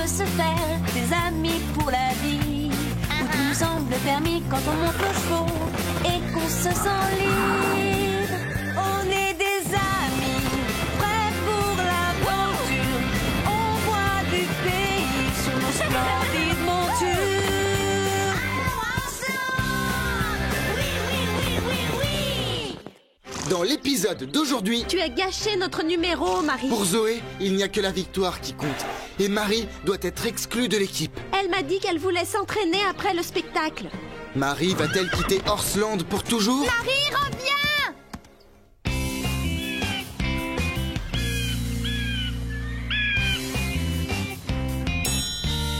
peut se faire des amis pour la vie, où tout nous semble permis quand on monte le chevaux et qu'on se sent libre. On est des amis, prêts pour l'aventure. On voit du pays sur nos splendides montures. Dans l'épisode d'aujourd'hui, Tu as gâché notre numéro, Marie. pour Zoé, il n'y a que la victoire qui compte. Et Marie doit être exclue de l'équipe. Elle m'a dit qu'elle voulait s'entraîner après le spectacle. Marie va-t-elle quitter Horseland pour toujours? Marie, reviens!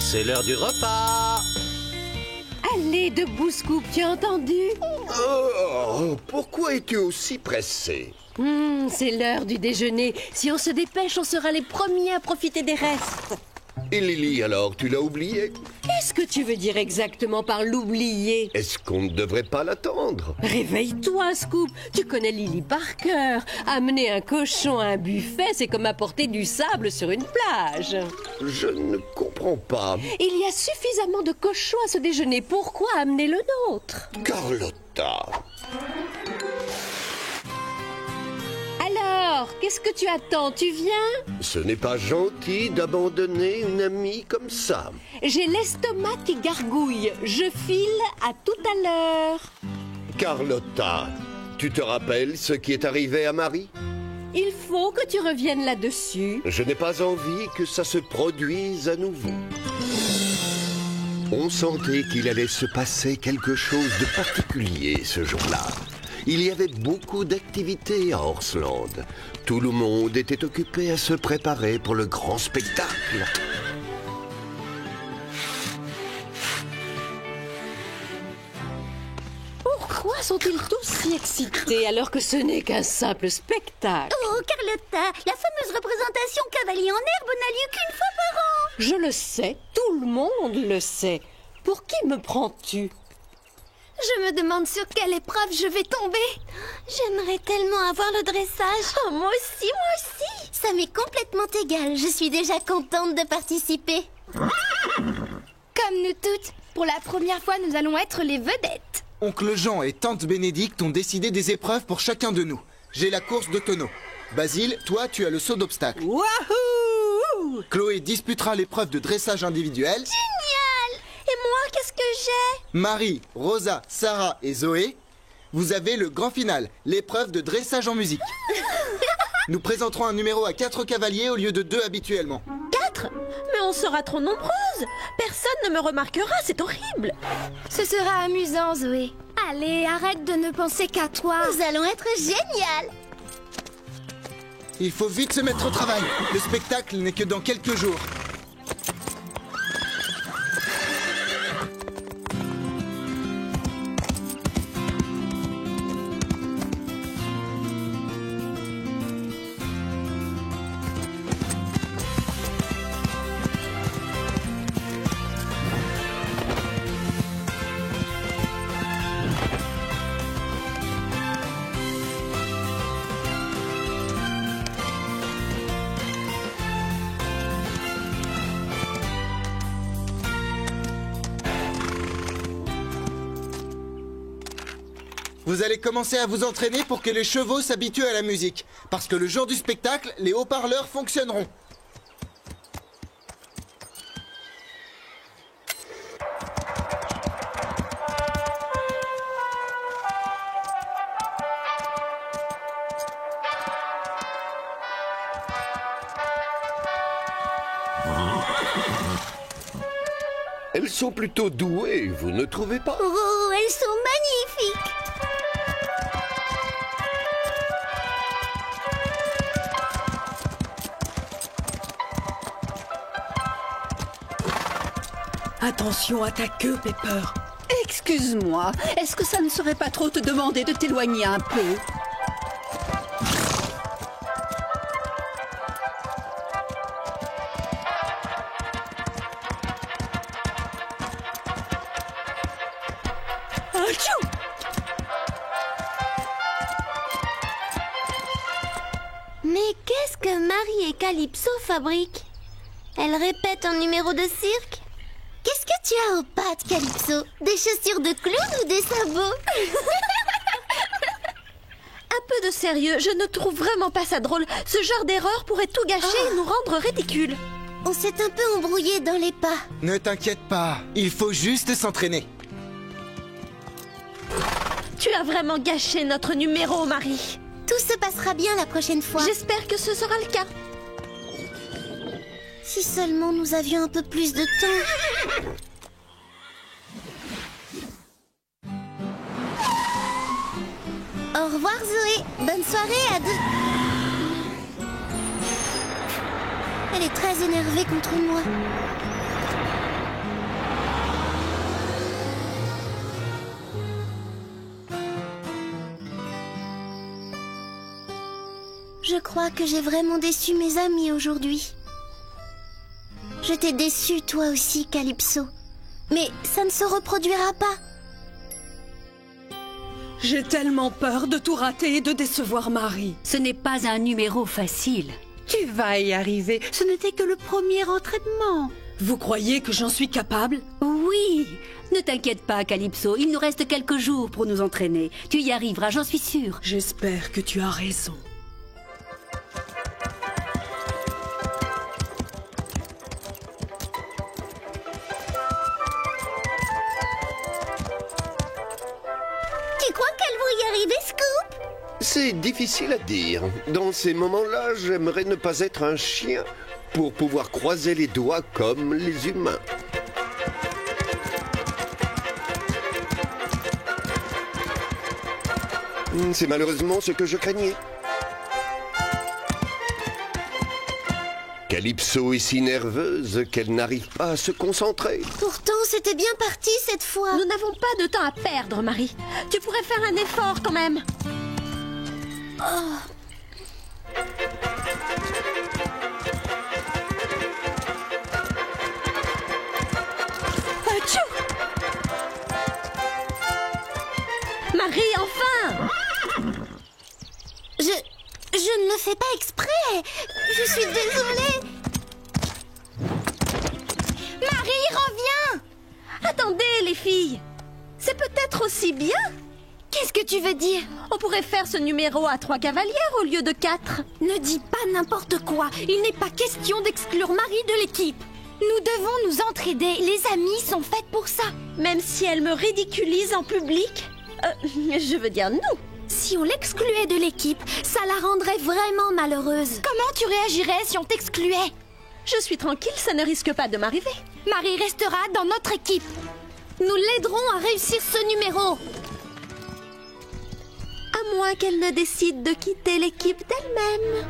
C'est l'heure du repas. Allez, debout, Scoop, tu as entendu? Oh, pourquoi es-tu aussi pressé? C'est l'heure du déjeuner. Si on se dépêche, on sera les premiers à profiter des restes. Et Lily, alors, tu l'as oublié? Qu'est-ce que tu veux dire exactement par l'oublier? Est-ce qu'on ne devrait pas l'attendre? Réveille-toi, Scoop. Tu connais Lily par cœur. Amener un cochon à un buffet, c'est comme apporter du sable sur une plage. Je ne comprends pas. Il y a suffisamment de cochons à ce déjeuner. Pourquoi amener le nôtre? Carlotta, Alors, qu'est-ce que tu attends? Tu viens? ce n'est pas gentil d'abandonner une amie comme ça. J'ai l'estomac qui gargouille. Je file à tout à l'heure. Carlotta, tu te rappelles ce qui est arrivé à Marie? Il faut que tu reviennes là-dessus. Je n'ai pas envie que ça se produise à nouveau. On sentait qu'il allait se passer quelque chose de particulier ce jour-là. Il y avait beaucoup d'activités à Horseland. Tout le monde était occupé à se préparer pour le grand spectacle. Pourquoi sont-ils tous si excités alors que ce n'est qu'un simple spectacle? Oh, Carlotta, la fameuse représentation Cavalier en herbe n'a lieu qu'une fois par an. Je le sais, tout le monde le sait. Pour qui me prends-tu? Je me demande sur quelle épreuve je vais tomber. J'aimerais tellement avoir le dressage. Oh, moi aussi, moi aussi. Ça m'est complètement égal. Je suis déjà contente de participer. Comme nous toutes, pour la première fois, nous allons être les vedettes. Oncle Jean et tante Bénédicte ont décidé des épreuves pour chacun de nous. J'ai la course de tonneau. Basile, toi, tu as le saut d'obstacle. Wahoo! Chloé disputera l'épreuve de dressage individuel. Génial! Et moi, qu'est-ce que j'ai? Marie, Rosa, Sarah et Zoé, vous avez le grand final, l'épreuve de dressage en musique. Nous présenterons un numéro à 4 cavaliers au lieu de 2 habituellement. 4? Mais on sera trop nombreuses. Personne ne me remarquera, c'est horrible. Ce sera amusant, Zoé. Allez, arrête de ne penser qu'à toi. Nous allons être génial. Il faut vite se mettre au travail. Le spectacle n'est que dans quelques jours. Vous allez commencer à vous entraîner pour que les chevaux s'habituent à la musique. Parce que le jour du spectacle, les haut-parleurs fonctionneront. Elles sont plutôt douées, vous ne trouvez pas? Oh, elles sont magnifiques. Attention à ta queue, Pepper. Excuse-moi, est-ce que ça ne serait pas trop te demander de t'éloigner un peu? Achou! Mais qu'est-ce que Marie et Calypso fabriquent? Elle répète un numéro de cirque. Qu'est-ce que tu as aux pattes, Calypso? Des chaussures de clown ou des sabots? Un peu de sérieux, je ne trouve vraiment pas ça drôle. Ce genre d'erreur pourrait tout gâcher et nous rendre ridicules. On s'est un peu embrouillé dans les pas. Ne t'inquiète pas, il faut juste s'entraîner. Tu as vraiment gâché notre numéro, Marie. Tout se passera bien la prochaine fois. J'espère que ce sera le cas. Si seulement nous avions un peu plus de temps. Au revoir Zoé. Bonne soirée à deux. Elle est très énervée contre moi. Je crois que j'ai vraiment déçu mes amis aujourd'hui. Je t'ai déçu toi aussi, Calypso. Mais ça ne se reproduira pas. J'ai tellement peur de tout rater et de décevoir Marie. Ce n'est pas un numéro facile. Tu vas y arriver. Ce n'était que le premier entraînement. Vous croyez que j'en suis capable? Oui. Ne t'inquiète pas, Calypso. Il nous reste quelques jours pour nous entraîner. Tu y arriveras, j'en suis sûre. J'espère que tu as raison. Tu crois qu'elles vont y arriver, Scoop? C'est difficile à dire. Dans ces moments-là, j'aimerais ne pas être un chien pour pouvoir croiser les doigts comme les humains. C'est malheureusement ce que je craignais. Calypso est si nerveuse qu'elle n'arrive pas à se concentrer. Pourtant, c'était bien parti cette fois. Nous n'avons pas de temps à perdre, Marie. Tu pourrais faire un effort quand même. Atchou! Marie, enfin! Je ne le fais pas exprès. Je suis désolée. Marie, reviens! Attendez, les filles. C'est peut-être aussi bien. Qu'est-ce que tu veux dire? On pourrait faire ce numéro à 3 cavalières au lieu de 4. Ne dis pas n'importe quoi. Il n'est pas question d'exclure Marie de l'équipe. Nous devons nous entraider. Les amis sont faites pour ça. Même si elle me ridiculise en public. Je veux dire nous. Si on l'excluait de l'équipe, ça la rendrait vraiment malheureuse. Comment tu réagirais si on t'excluait? Je suis tranquille, ça ne risque pas de m'arriver. Marie restera dans notre équipe. Nous l'aiderons à réussir ce numéro. À moins qu'elle ne décide de quitter l'équipe d'elle-même.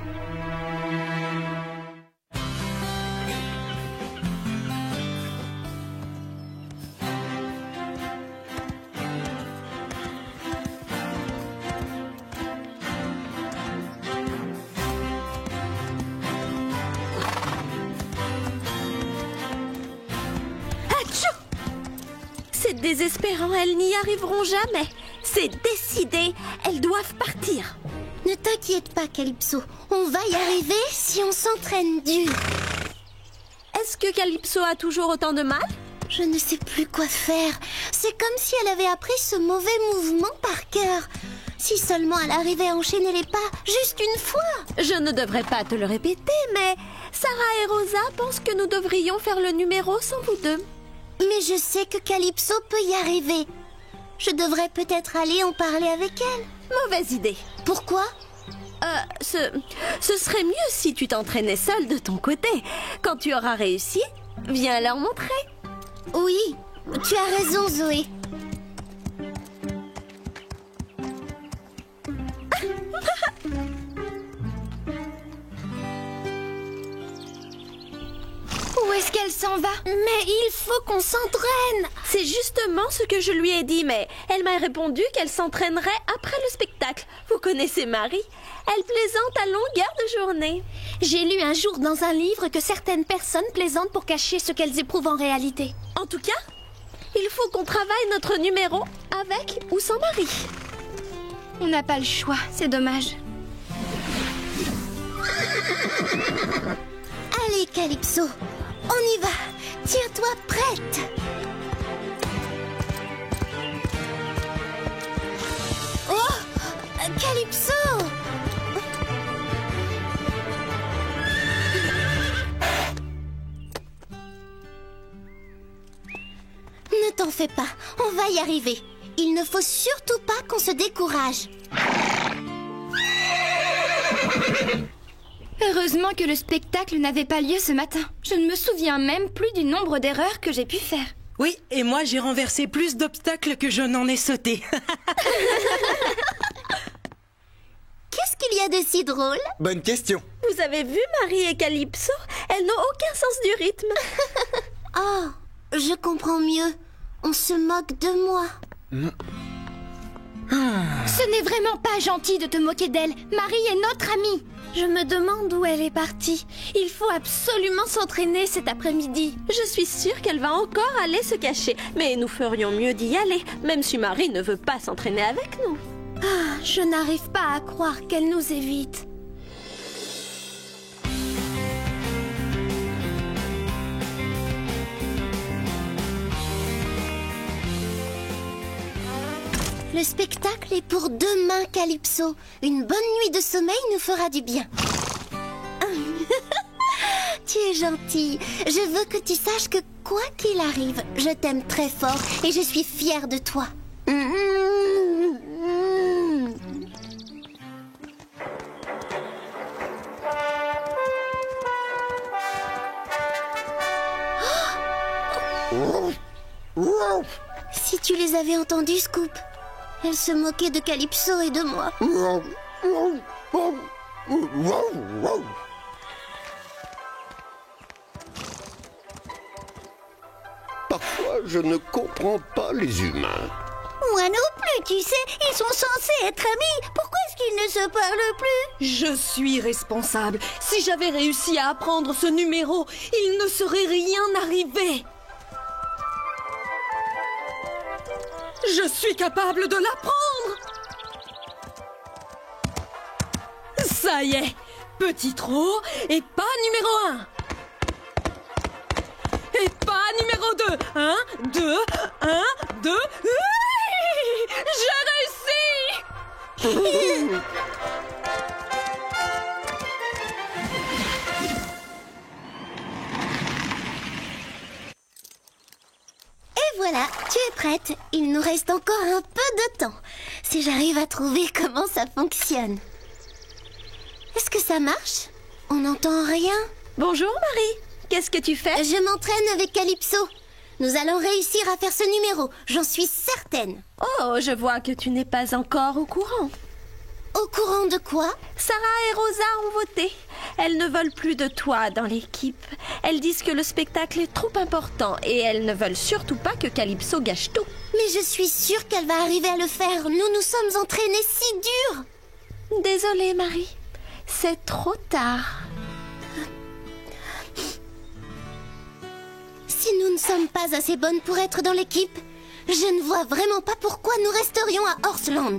C'est désespérant, elles n'y arriveront jamais. C'est décidé, elles doivent partir. Ne t'inquiète pas, Calypso. On va y arriver si on s'entraîne dur. Est-ce que Calypso a toujours autant de mal? Je ne sais plus quoi faire. C'est comme si elle avait appris ce mauvais mouvement par cœur. Si seulement elle arrivait à enchaîner les pas juste une fois. Je ne devrais pas te le répéter, mais Sarah et Rosa pensent que nous devrions faire le numéro sans vous deux. Mais je sais que Calypso peut y arriver. Je devrais peut-être aller en parler avec elle. Mauvaise idée. Pourquoi? Ce serait mieux si tu t'entraînais seule de ton côté. Quand tu auras réussi, viens leur montrer. Oui, tu as raison, Zoé. Où est-ce qu'elle s'en va? Mais il faut qu'on s'entraîne. C'est justement ce que je lui ai dit, mais elle m'a répondu qu'elle s'entraînerait après le spectacle. Vous connaissez Marie? Elle plaisante à longueur de journée. J'ai lu un jour dans un livre que certaines personnes plaisantent pour cacher ce qu'elles éprouvent en réalité. En tout cas, il faut qu'on travaille notre numéro avec ou sans Marie. On n'a pas le choix, c'est dommage. Allez, Calypso, on y va. Tiens-toi prête. Oh, Calypso! Ne t'en fais pas, on va y arriver. Il ne faut surtout pas qu'on se décourage. Heureusement que le spectacle n'avait pas lieu ce matin. Je ne me souviens même plus du nombre d'erreurs que j'ai pu faire. Oui, et moi j'ai renversé plus d'obstacles que je n'en ai sauté. Qu'est-ce qu'il y a de si drôle? Bonne question. Vous avez vu Marie et Calypso? Elles n'ont aucun sens du rythme. Oh, je comprends mieux. On se moque de moi. Ce n'est vraiment pas gentil de te moquer d'elle. Marie est notre amie. Je me demande où elle est partie. Il faut absolument s'entraîner cet après-midi. Je suis sûre qu'elle va encore aller se cacher. Mais nous ferions mieux d'y aller, même si Marie ne veut pas s'entraîner avec nous. Ah, je n'arrive pas à croire qu'elle nous évite. Le spectacle est pour demain, Calypso. Une bonne nuit de sommeil nous fera du bien. Tu es gentille. Je veux que tu saches que quoi qu'il arrive, je t'aime très fort et je suis fière de toi. Si tu les avais entendus, Scoop. Elle se moquait de Calypso et de moi. Parfois, je ne comprends pas les humains. Moi non plus, tu sais. Ils sont censés être amis. Pourquoi est-ce qu'ils ne se parlent plus? Je suis responsable. Si j'avais réussi à apprendre ce numéro, il ne serait rien arrivé. Je suis capable de l'apprendre. Ça y est, petit trot et pas numéro 1. Et pas numéro 2. 1, 2, 1, 2. J'ai réussi. Et voilà, tu es prête. Il nous reste encore un peu de temps. Si j'arrive à trouver comment ça fonctionne. Est-ce que ça marche? On n'entend rien. Bonjour Marie. Qu'est-ce que tu fais? Je m'entraîne avec Calypso. Nous allons réussir à faire ce numéro, j'en suis certaine. Oh, je vois que tu n'es pas encore au courant. Au courant de quoi? Sarah et Rosa ont voté. Elles ne veulent plus de toi dans l'équipe. Elles disent que le spectacle est trop important et elles ne veulent surtout pas que Calypso gâche tout. Mais je suis sûre qu'elle va arriver à le faire. Nous nous sommes entraînés si dur. Désolée, Marie. C'est trop tard. Si nous ne sommes pas assez bonnes pour être dans l'équipe, je ne vois vraiment pas pourquoi nous resterions à Horseland.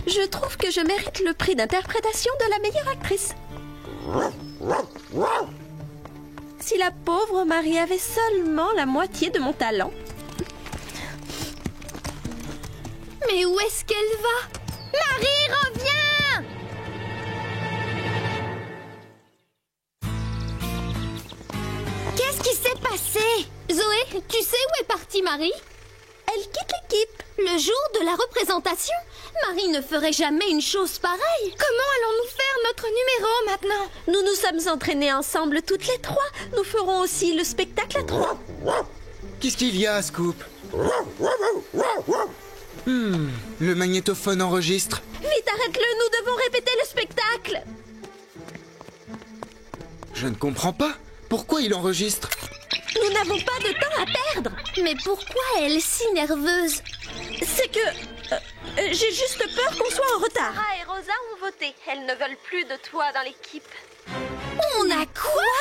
Je trouve que je mérite le prix d'interprétation de la meilleure actrice. Si la pauvre Marie avait seulement la moitié de mon talent. Mais où est-ce qu'elle va? Marie, reviens! Qu'est-ce qui s'est passé? Zoé, tu sais où est partie Marie? Elle quitte l'équipe. Le jour de la représentation? Marie ne ferait jamais une chose pareille. Comment allons-nous faire notre numéro maintenant? Nous nous sommes entraînés ensemble toutes les trois. Nous ferons aussi le spectacle à trois. Qu'est-ce qu'il y a, Scoop? Le magnétophone enregistre. Vite, arrête-le, nous devons répéter le spectacle. Je ne comprends pas. Pourquoi il enregistre? Nous n'avons pas de temps à perdre. Mais pourquoi elle est si nerveuse? C'est que... j'ai juste peur qu'on soit en retard. Sarah et Rosa ont voté. Elles ne veulent plus de toi dans l'équipe. On a quoi?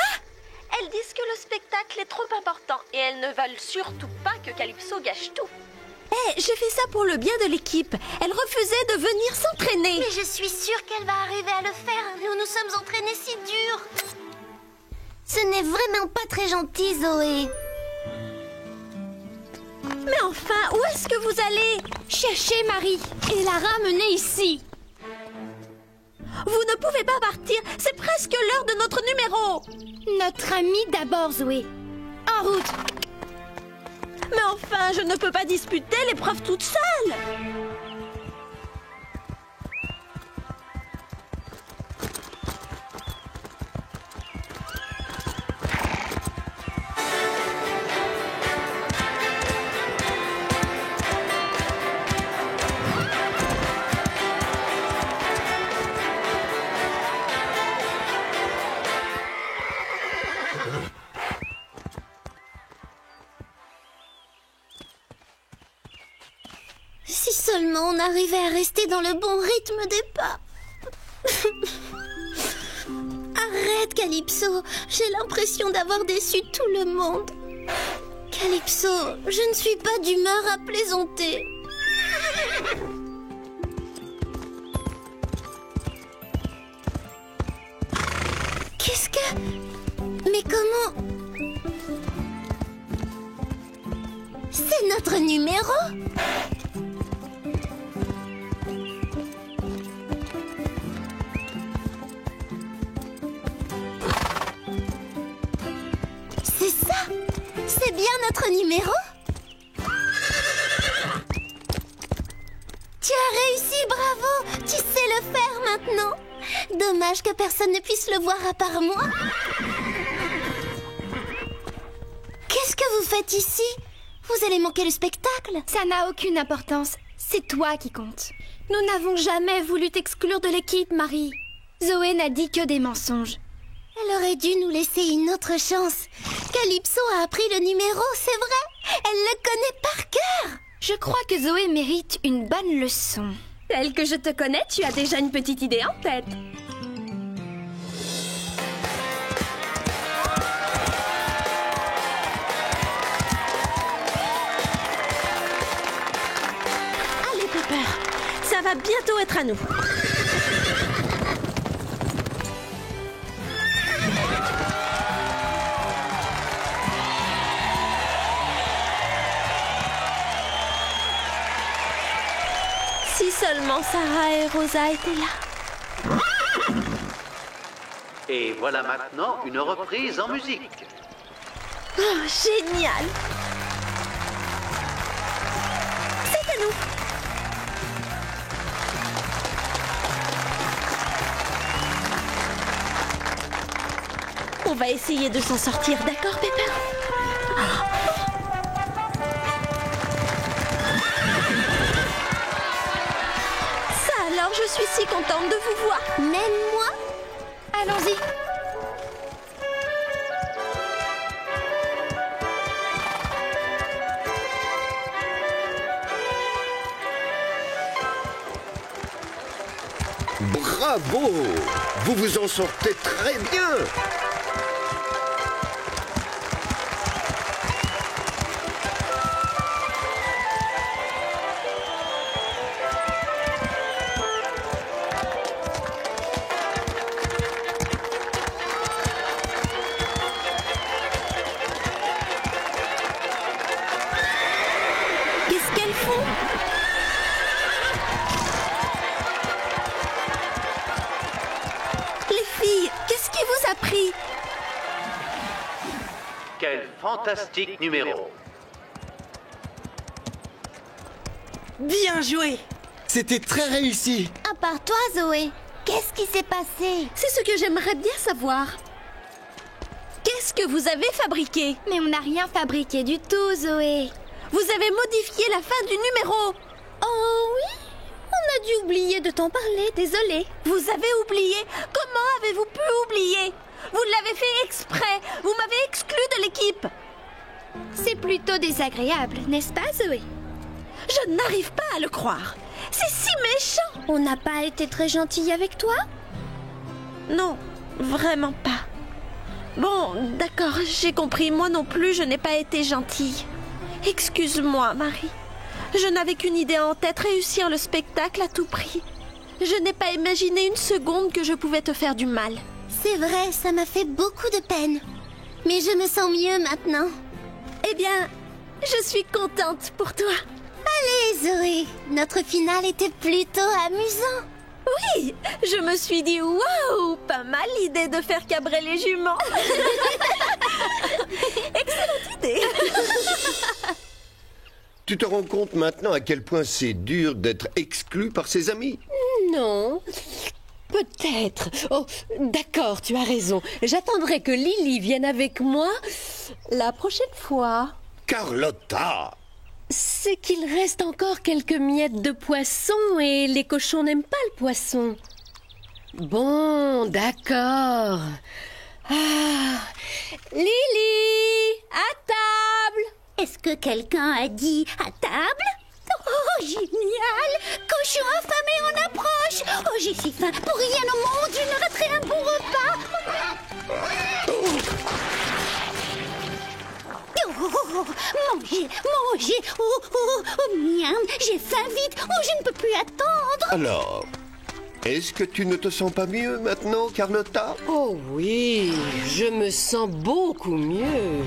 Elles disent que le spectacle est trop important et elles ne veulent surtout pas que Calypso gâche tout. J'ai fait ça pour le bien de l'équipe. Elle refusait de venir s'entraîner. Mais je suis sûre qu'elle va arriver à le faire. Nous nous sommes entraînés si dur. Ce n'est vraiment pas très gentil, Zoé. Mais enfin, où est-ce que vous allez? Chercher Marie et la ramener ici. Vous ne pouvez pas partir. C'est presque l'heure de notre numéro. Notre amie d'abord, Zoé. En route. Mais enfin, je ne peux pas disputer l'épreuve toute seule. Si seulement on arrivait à rester dans le bon rythme des pas. Arrête, Calypso. J'ai l'impression d'avoir déçu tout le monde. Calypso, je ne suis pas d'humeur à plaisanter. Qu'est-ce que... Mais comment... C'est notre numéro? C'est ça? C'est bien notre numéro? Tu as réussi, bravo! Tu sais le faire maintenant. Dommage que personne ne puisse le voir à part moi. Qu'est-ce que vous faites ici? Vous allez manquer le spectacle. Ça n'a aucune importance. C'est toi qui compte. Nous n'avons jamais voulu t'exclure de l'équipe, Marie. Zoé n'a dit que des mensonges. Elle aurait dû nous laisser une autre chance. Calypso a appris le numéro, c'est vrai. Elle le connaît par cœur. Je crois que Zoé mérite une bonne leçon. Tel que je te connais, tu as déjà une petite idée en tête. Allez, Pepper, ça va bientôt être à nous. Si seulement Sarah et Rosa étaient là. Et voilà maintenant une reprise en musique. Oh, génial! C'est à nous! On va essayer de s'en sortir, d'accord, Pepper? Alors, je suis si contente de vous voir. Même moi? Allons-y. Bravo! Vous vous en sortez très bien! Qu'est-ce qu'elles font? Les filles, qu'est-ce qui vous a pris? Quel fantastique numéro. Bien joué. C'était très réussi. À part toi, Zoé, qu'est-ce qui s'est passé? C'est ce que j'aimerais bien savoir. Qu'est-ce que vous avez fabriqué? Mais on n'a rien fabriqué du tout, Zoé. Vous avez modifié la fin du numéro. Oh oui? On a dû oublier de t'en parler, désolée. Vous avez oublié? Comment avez-vous pu oublier? Vous l'avez fait exprès. Vous m'avez exclu de l'équipe. C'est plutôt désagréable, n'est-ce pas, Zoé? Je n'arrive pas à le croire. C'est si méchant. On n'a pas été très gentille avec toi? Non, vraiment pas. Bon, d'accord, j'ai compris. Moi non plus, je n'ai pas été gentille. Excuse-moi, Marie. Je n'avais qu'une idée en tête, réussir le spectacle à tout prix. Je n'ai pas imaginé une seconde que je pouvais te faire du mal. C'est vrai, ça m'a fait beaucoup de peine. Mais je me sens mieux maintenant. Eh bien, je suis contente pour toi. Allez, Zoé, notre finale était plutôt amusant. Oui, je me suis dit, waouh, pas mal l'idée de faire cabrer les juments. Excellente idée. Tu te rends compte maintenant à quel point c'est dur d'être exclu par ses amis? Non, peut-être. Oh, d'accord, tu as raison. J'attendrai que Lily vienne avec moi la prochaine fois. Carlotta! C'est qu'il reste encore quelques miettes de poisson et les cochons n'aiment pas le poisson. Bon, d'accord. Ah, Lily, à table! Est-ce que quelqu'un a dit à table? Oh, génial! Cochon affamé en approche! Oh, j'ai si faim! Pour rien au monde, je ne raterai un bon repas! Oh, mangez, mangez! Oh, miam! J'ai faim vite! Oh, je ne peux plus attendre! Alors, est-ce que tu ne te sens pas mieux maintenant, Carlotta? Oh oui, je me sens beaucoup mieux.